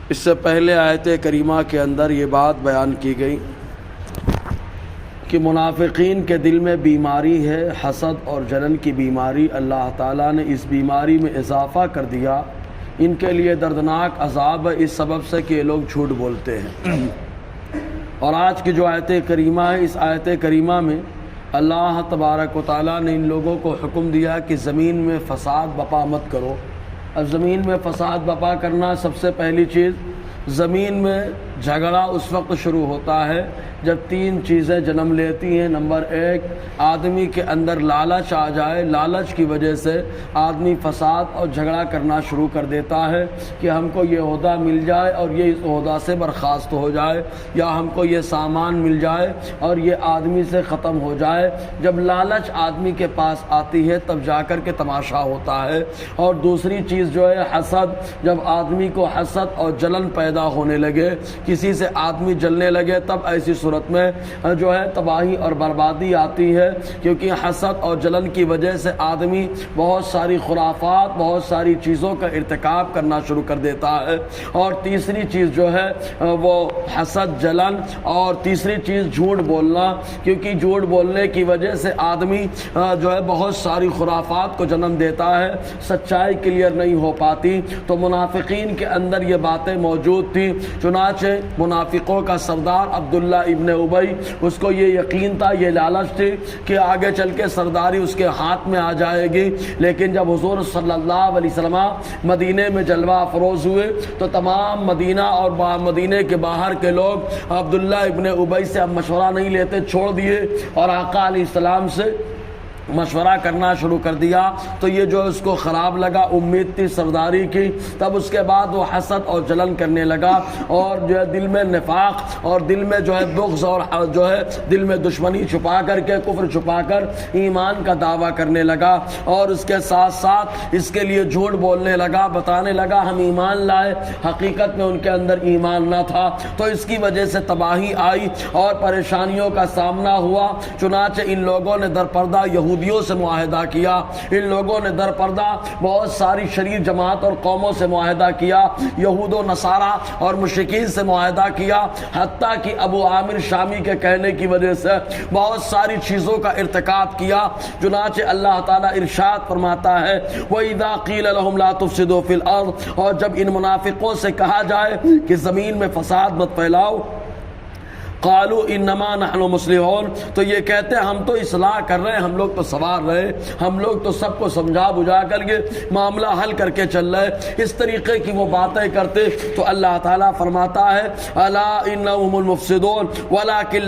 اس سے پہلے آیت کریمہ کے اندر یہ بات بیان کی گئی کہ منافقین کے دل میں بیماری ہے، حسد اور جلن کی بیماری۔ اللہ تعالیٰ نے اس بیماری میں اضافہ کر دیا، ان کے لیے دردناک عذاب ہے اس سبب سے کہ یہ لوگ جھوٹ بولتے ہیں۔ اور آج کی جو آیت کریمہ ہے، اس آیت کریمہ میں اللہ تبارک و تعالیٰ نے ان لوگوں کو حکم دیا کہ زمین میں فساد بپا مت کرو۔ اب زمین میں فساد بپا کرنا، سب سے پہلی چیز، زمین میں جھگڑا اس وقت شروع ہوتا ہے جب تین چیزیں جنم لیتی ہیں۔ نمبر ایک، آدمی کے اندر لالچ آ جائے، لالچ کی وجہ سے آدمی فساد اور جھگڑا کرنا شروع کر دیتا ہے کہ ہم کو یہ عہدہ مل جائے اور یہ اس عہدہ سے برخاست ہو جائے، یا ہم کو یہ سامان مل جائے اور یہ آدمی سے ختم ہو جائے۔ جب لالچ آدمی کے پاس آتی ہے تب جا کر کے تماشا ہوتا ہے۔ اور دوسری چیز جو ہے حسد، جب آدمی کو حسد اور جلن پیدا ہونے لگے، کسی سے آدمی جلنے لگے، تب ایسی صورت میں جو ہے تباہی اور بربادی آتی ہے، کیونکہ حسد اور جلن کی وجہ سے آدمی بہت ساری خرافات، بہت ساری چیزوں کا ارتکاب کرنا شروع کر دیتا ہے۔ اور تیسری چیز جو ہے وہ حسد، جلن، اور تیسری چیز جھوٹ بولنا، کیونکہ جھوٹ بولنے کی وجہ سے آدمی جو ہے بہت ساری خرافات کو جنم دیتا ہے، سچائی کلیئر نہیں ہو پاتی۔ تو منافقین کے اندر یہ باتیں موجود تھیں، چنانچہ منافقوں کا سردار عبداللہ ابن ابی، اس کو یہ یقین تھا، یہ لالچ تھی کہ آگے چل کے سرداری اس کے ہاتھ میں آ جائے گی۔ لیکن جب حضور صلی اللہ علیہ وسلم مدینے میں جلوہ افروز ہوئے تو تمام مدینہ اور مدینے کے باہر کے لوگ عبداللہ ابن ابی سے اب مشورہ نہیں لیتے، چھوڑ دیے اور آقا علیہ السلام سے مشورہ کرنا شروع کر دیا۔ تو یہ جو اس کو خراب لگا، امید تھی سرداری کی، تب اس کے بعد وہ حسد اور جلن کرنے لگا، اور جو ہے دل میں نفاق اور دل میں جو ہے بغض اور جو ہے دل میں دشمنی چھپا کر کے، کفر چھپا کر ایمان کا دعویٰ کرنے لگا، اور اس کے ساتھ ساتھ اس کے لیے جھوٹ بولنے لگا، بتانے لگا ہم ایمان لائے، حقیقت میں ان کے اندر ایمان نہ تھا۔ تو اس کی وجہ سے تباہی آئی اور پریشانیوں کا سامنا ہوا۔ چنانچہ ان لوگوں نے درپردہ یہودیوں سے معاہدہ کیا، ان لوگوں نے درپردہ بہت ساری شریر جماعت اور قوموں سے معاہدہ کیا، یہود و نصارہ اور مشرکین سے معاہدہ کیا، حتیٰ کہ ابو عامر شامی کے کہنے کی وجہ سے بہت ساری چیزوں کا ارتکاب کیا۔ چنانچہ اللہ تعالیٰ ارشاد فرماتا ہے وَإِذَا قِيلَ لَهُمْ لَا تُفْسِدُوا فِي الْأَرْضِ، اور جب ان منافقوں سے کہا جائے کہ زمین میں فساد مت پھیلاؤ، قالوا انما نحن مصلحون، تو یہ کہتے ہیں ہم تو اصلاح کر رہے ہیں، ہم لوگ تو سنوار رہے، ہم لوگ تو سب کو سمجھا بجھا کر کے معاملہ حل کر کے چل رہے، اس طریقے کی وہ باتیں کرتے۔ تو اللہ تعالیٰ فرماتا ہے الا انهم المفسدون ولكن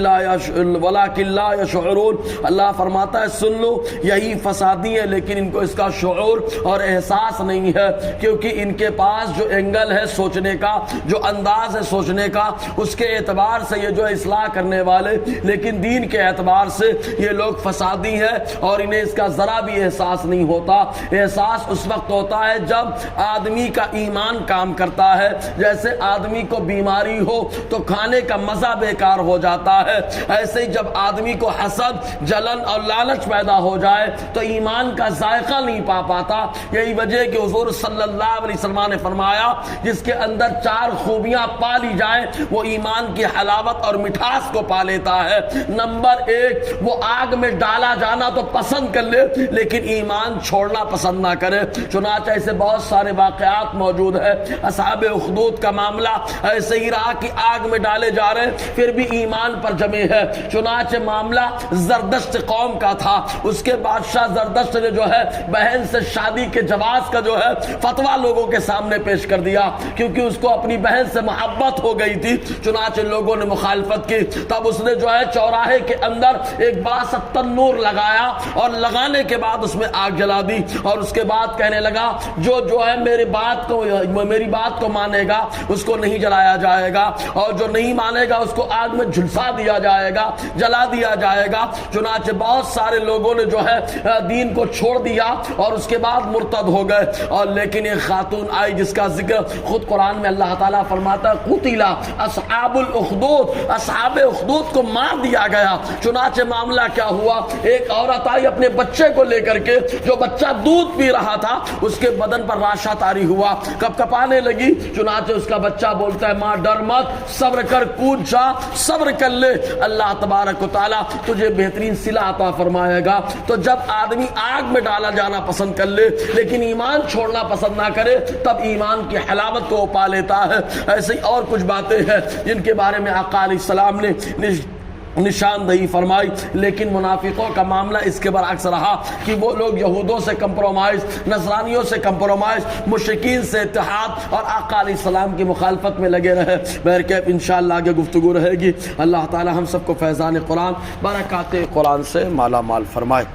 لا يشعرون، اللہ فرماتا ہے سن لو یہی فسادی ہے، لیکن ان کو اس کا شعور اور احساس نہیں ہے، کیونکہ ان کے پاس جو اینگل ہے سوچنے کا، جو انداز ہے سوچنے کا، اس کے اعتبار سے یہ جو اصلاح کرنے والے، لیکن دین کے اعتبار سے یہ لوگ فسادی ہیں، اور انہیں اس کا ذرا بھی احساس نہیں ہوتا۔ احساس اس وقت ہوتا ہے جب آدمی کا ایمان کام کرتا ہے، جیسے آدمی کو بیماری ہو تو کھانے کا مزہ بیکار ہو جاتا ہے، ایسے ہی جب آدمی کو حسد، جلن اور لالچ پیدا ہو جائے تو ایمان کا ذائقہ نہیں پا پاتا۔ یہی وجہ ہے کہ حضور صلی اللہ علیہ وسلم نے فرمایا جس کے اندر چار خوبیاں پالی جائیں وہ ایمان کی حلاوت اور مٹھاس کو پا لیتا ہے۔ نمبر ایک، وہ آگ میں ڈالا جانا تو پسند کر لے لیکن ایمان چھوڑنا پسند نہ کرے۔ چنانچہ ایسے بہت سارے واقعات موجود ہیں، اصحاب اخدود کا معاملہ ایسے ہی رہا کہ آگ میں ڈالے جا رہے پھر بھی ایمان پر جمے ہے۔ چنانچہ معاملہ زردشت قوم کا تھا، اس کے بادشاہ زردشت نے جو ہے بہن سے شادی کے جواز کا جو ہے فتویٰ لوگوں کے سامنے پیش کر دیا، کیونکہ اس کو اپنی بہن سے محبت ہو گئی تھی۔ چنانچہ لوگوں نے مخالفت کی، تب اس نے جو ہے چوراہے کے اندر ایک باسط تنور لگایا، اور لگانے کے بعد اس میں آگ جلا دی، اور اس کے بعد کہنے لگا جو ہے میری بات کو مانے گا اس کو نہیں جلایا جائے گا، اور جو نہیں مانے گا اس کو آگ میں جھلسا دیا جائے گا، جلا دیا جائے گا۔ چنانچہ بہت سارے لوگوں نے جو ہے دین کو چھوڑ دیا اور اس کے بعد مرتد ہو گئے، اور لیکن ایک خاتون آئی جس کا ذکر خود قرآن میں اللہ تعالیٰ فرماتا ہے قتل اصحاب الاخدود، اصحاب اخدود کو مار دیا گیا۔ چنانچہ معاملہ کیا ہوا، ایک عورت آئی اپنے بچے کو لے کر کے، جو بچہ دودھ پی رہا تھا اس کے بدن پر راشا طاری ہوا، کپ کپانے لگی۔ چنانچہ اس کا بچہ بولتا ہے ماں ڈر مت، صبر کر، کود جا، صبر کر لے، اللہ تبارک و تعالیٰ تجھے بہترین صلہ عطا فرمائے گا۔ تو جب آدمی آگ میں ڈالا جانا پسند کر لے لیکن ایمان چھوڑنا پسند نہ کرے، تب ایمان کی حلاوت کو پا لیتا ہے۔ ایسی اور کچھ باتیں ہیں جن کے بارے میں آقا علیہ السلام نے نشاندہی فرمائی، لیکن منافقوں کا معاملہ اس کے برعکس رہا کہ وہ لوگ یہودوں سے کمپرومائز، نصرانیوں سے کمپرومائز، مشرکین سے اتحاد اور آقا علیہ السلام کی مخالفت میں لگے رہے۔ بہرکیف انشاءاللہ آگے گفتگو رہے گی۔ اللہ تعالی ہم سب کو فیضان قرآن، برکات قرآن سے مالا مال فرمائے۔